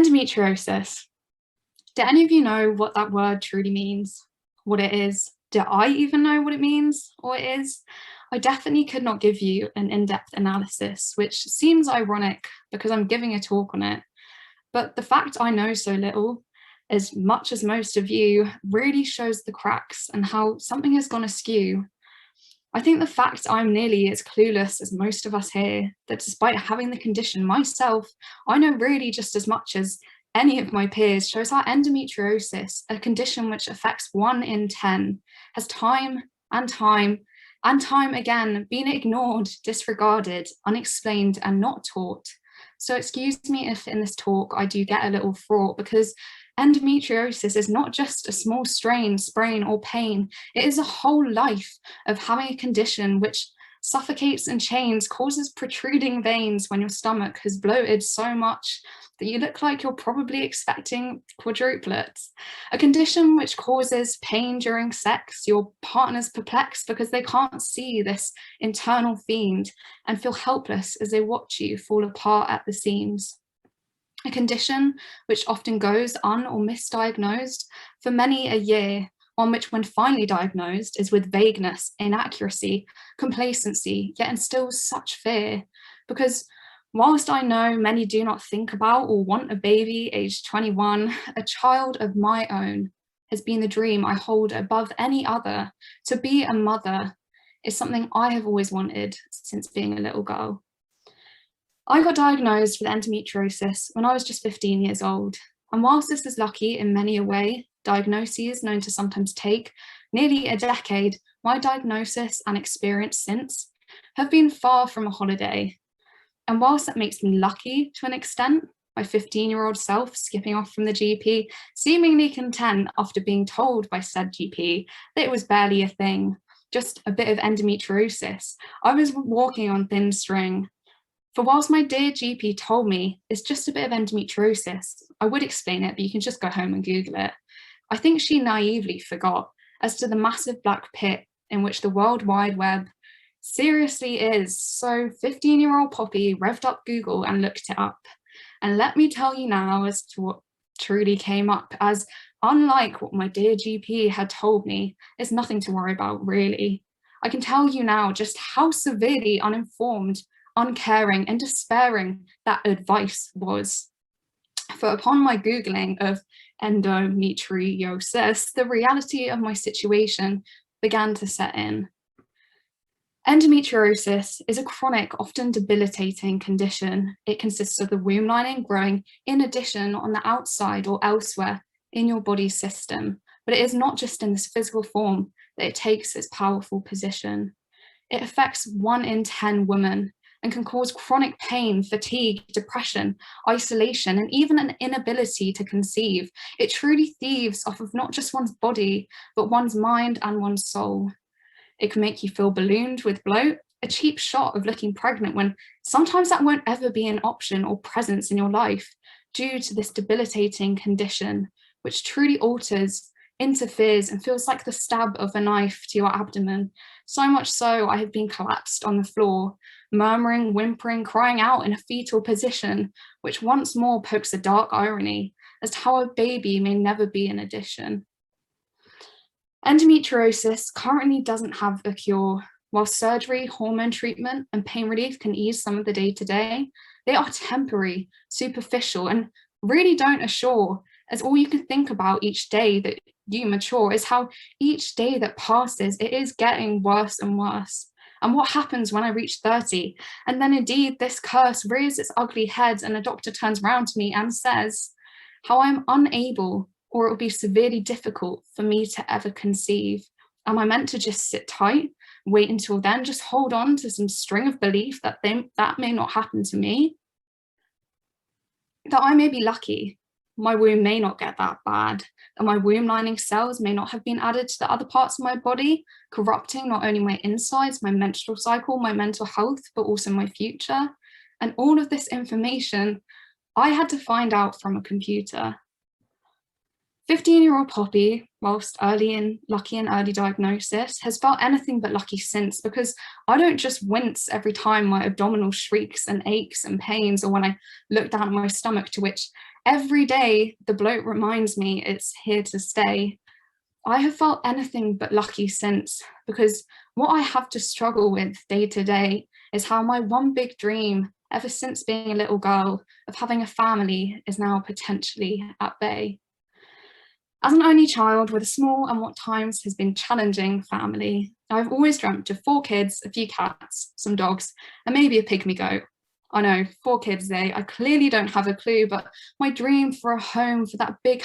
Endometriosis. Do any of you know what that word truly means? What it is? Do I even know what it means or it is? I definitely could not give you an in-depth analysis, which seems ironic because I'm giving a talk on it. But the fact I know so little, as much as most of you, really shows the cracks and how something has gone askew. I think the fact I'm nearly as clueless as most of us here, that despite having the condition myself, I know really just as much as any of my peers, shows how endometriosis, a condition which affects 1 in 10, has time and time and time again been ignored, disregarded, unexplained, and not taught. So excuse me if in this talk I do get a little fraught, because endometriosis is not just a small strain, sprain, or pain. It is a whole life of having a condition which suffocates and chains, causes protruding veins when your stomach has bloated so much that you look like you're probably expecting quadruplets. A condition which causes pain during sex, your partner's perplexed because they can't see this internal fiend and feel helpless as they watch you fall apart at the seams. A condition which often goes un- or misdiagnosed for many a year, on which when finally diagnosed is with vagueness, inaccuracy, complacency, yet instills such fear. Because whilst I know many do not think about or want a baby aged 21, a child of my own has been the dream I hold above any other. To be a mother is something I have always wanted since being a little girl. I got diagnosed with endometriosis when I was just 15 years old, and whilst this is lucky in many a way, diagnoses known to sometimes take nearly a decade, my diagnosis and experience since have been far from a holiday. And whilst that makes me lucky to an extent, my 15-year-old self skipping off from the GP, seemingly content after being told by said GP that it was barely a thing, just a bit of endometriosis, I was walking on thin string. For whilst my dear GP told me it's just a bit of endometriosis, I would explain it, but you can just go home and Google it. I think she naively forgot as to the massive black pit in which the World Wide Web seriously is. So 15-year-old Poppy revved up Google and looked it up. And let me tell you now as to what truly came up, as unlike what my dear GP had told me, it's nothing to worry about really. I can tell you now just how severely uninformed, uncaring and despairing that advice was. For upon my Googling of endometriosis, the reality of my situation began to set in. Endometriosis is a chronic, often debilitating condition. It consists of the womb lining growing in addition on the outside or elsewhere in your body system. But it is not just in this physical form that it takes its powerful position. It affects 1 in 10 women and can cause chronic pain, fatigue, depression, isolation, and even an inability to conceive. It truly thieves off of not just one's body, but one's mind and one's soul. It can make you feel ballooned with bloat, a cheap shot of looking pregnant when sometimes that won't ever be an option or presence in your life due to this debilitating condition, which truly alters, interferes, and feels like the stab of a knife to your abdomen. So much so, I have been collapsed on the floor, murmuring, whimpering, crying out in a fetal position, which once more pokes a dark irony as to how a baby may never be an addition. Endometriosis currently doesn't have a cure. While surgery, hormone treatment, and pain relief can ease some of the day-to-day, they are temporary, superficial, and really don't assure, as all you can think about each day that you mature is how each day that passes, it is getting worse and worse. And what happens when I reach 30? And then indeed this curse rears its ugly head and a doctor turns around to me and says how I'm unable, or it will be severely difficult for me to ever conceive. Am I meant to just sit tight, wait until then, just hold on to some string of belief that that may not happen to me? That I may be lucky, my womb may not get that bad, and my womb lining cells may not have been added to the other parts of my body, corrupting not only my insides, my menstrual cycle, my mental health, but also my future. And all of this information I had to find out from a computer. 15-year-old Poppy, whilst lucky in early diagnosis, has felt anything but lucky since, because I don't just wince every time my abdominal shrieks and aches and pains, or when I look down at my stomach, to which every day the bloat reminds me it's here to stay. I have felt anything but lucky since, because what I have to struggle with day to day is how my one big dream, ever since being a little girl, of having a family is now potentially at bay. As an only child with a small and what times has been challenging family, I've always dreamt of 4 kids, a few cats, some dogs, and maybe a pygmy goat. I know, 4 kids, I clearly don't have a clue, but my dream for a home for that big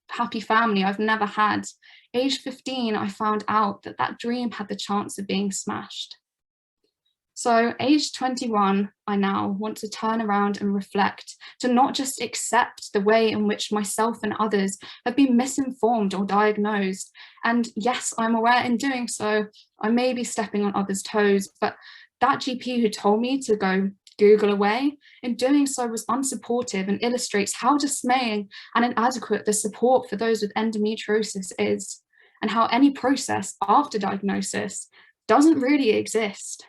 happy family I've never had. Age 15, I found out that that dream had the chance of being smashed. So age 21, I now want to turn around and reflect, to not just accept the way in which myself and others have been misinformed or diagnosed. And yes, I'm aware in doing so, I may be stepping on others' toes, but that GP who told me to go Google away, in doing so was unsupportive and illustrates how dismaying and inadequate the support for those with endometriosis is, and how any process after diagnosis doesn't really exist.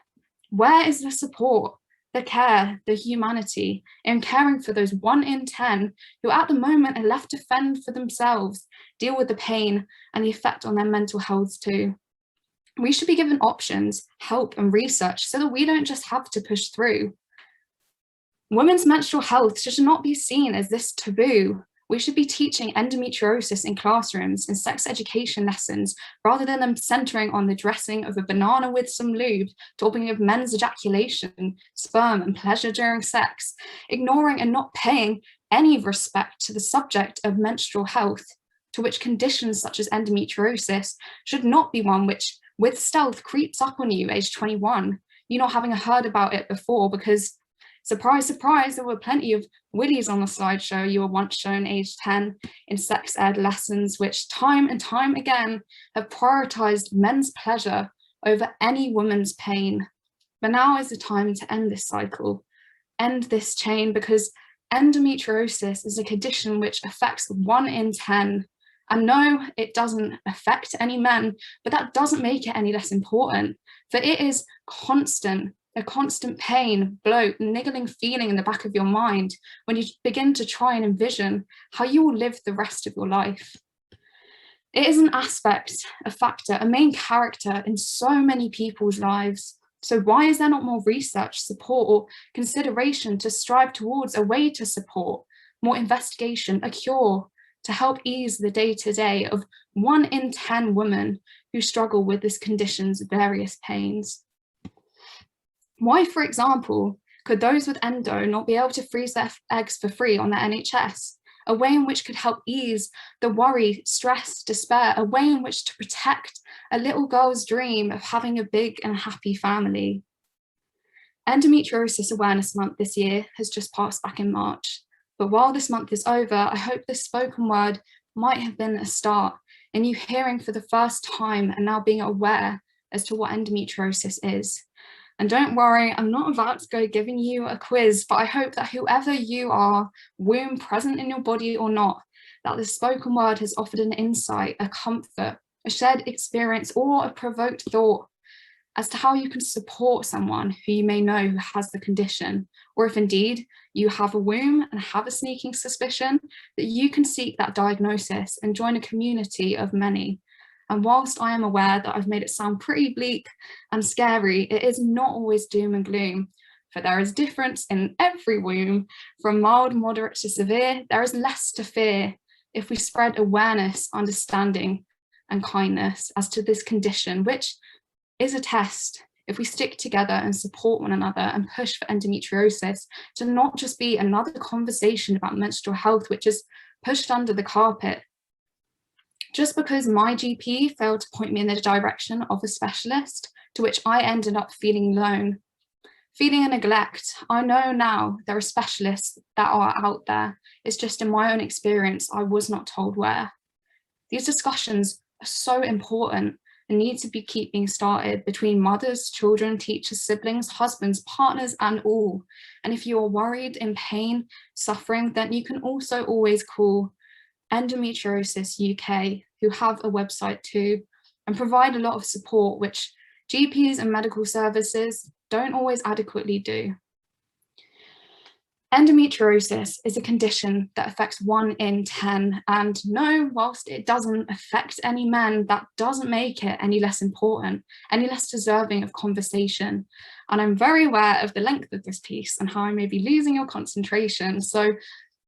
Where is the support, the care, the humanity in caring for those 1 in 10 who at the moment are left to fend for themselves, deal with the pain and the effect on their mental health too? We should be given options, help and research so that we don't just have to push through. Women's menstrual health should not be seen as this taboo. We should be teaching endometriosis in classrooms and sex education lessons, rather than them centering on the dressing of a banana with some lube, talking of men's ejaculation, sperm and pleasure during sex, ignoring and not paying any respect to the subject of menstrual health, to which conditions such as endometriosis should not be one which, with stealth, creeps up on you age 21, you not having heard about it before, because surprise, surprise, there were plenty of willies on the slideshow you were once shown age 10 in sex ed lessons, which time and time again have prioritized men's pleasure over any woman's pain. But now is the time to end this cycle, end this chain, because endometriosis is a condition which affects 1 in 10. And no, it doesn't affect any men, but that doesn't make it any less important, for it is constant. A constant pain, bloat, niggling feeling in the back of your mind when you begin to try and envision how you will live the rest of your life. It is an aspect, a factor, a main character in so many people's lives. So why is there not more research, support, or consideration to strive towards a way to support, more investigation, a cure, to help ease the day-to-day of 1 in 10 women who struggle with this condition's various pains? Why, for example, could those with endo not be able to freeze their eggs for free on the NHS? A way in which could help ease the worry, stress, despair, a way in which to protect a little girl's dream of having a big and happy family. Endometriosis Awareness Month this year has just passed back in March. But while this month is over, I hope this spoken word might have been a start in you hearing for the first time and now being aware as to what endometriosis is. And don't worry, I'm not about to go giving you a quiz, but I hope that whoever you are, womb present in your body or not, that the spoken word has offered an insight, a comfort, a shared experience, or a provoked thought as to how you can support someone who you may know who has the condition, or if indeed you have a womb and have a sneaking suspicion, that you can seek that diagnosis and join a community of many. And whilst I am aware that I've made it sound pretty bleak and scary, it is not always doom and gloom, for there is difference in every womb. From mild, moderate to severe, there is less to fear if we spread awareness, understanding and kindness as to this condition, which is a test. If we stick together and support one another and push for endometriosis to not just be another conversation about menstrual health, which is pushed under the carpet. Just because my GP failed to point me in the direction of a specialist, to which I ended up feeling alone, feeling a neglect, I know now there are specialists that are out there. It's just in my own experience, I was not told where. These discussions are so important and need to keep being started between mothers, children, teachers, siblings, husbands, partners, and all. And if you are worried, in pain, suffering, then you can also always call Endometriosis UK, who have a website too, and provide a lot of support, which GPs and medical services don't always adequately do. Endometriosis is a condition that affects 1 in 10, and no, whilst it doesn't affect any men, that doesn't make it any less important, any less deserving of conversation. And I'm very aware of the length of this piece and how I may be losing your concentration. So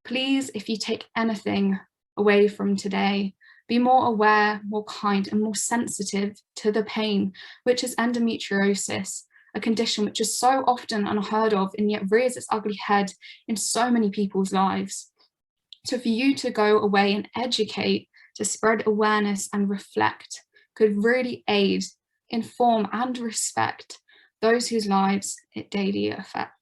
please, if you take anything away from today, be more aware, more kind, and more sensitive to the pain, which is endometriosis, a condition which is so often unheard of and yet rears its ugly head in so many people's lives. So for you to go away and educate, to spread awareness and reflect, could really aid, inform, and respect those whose lives it daily affects.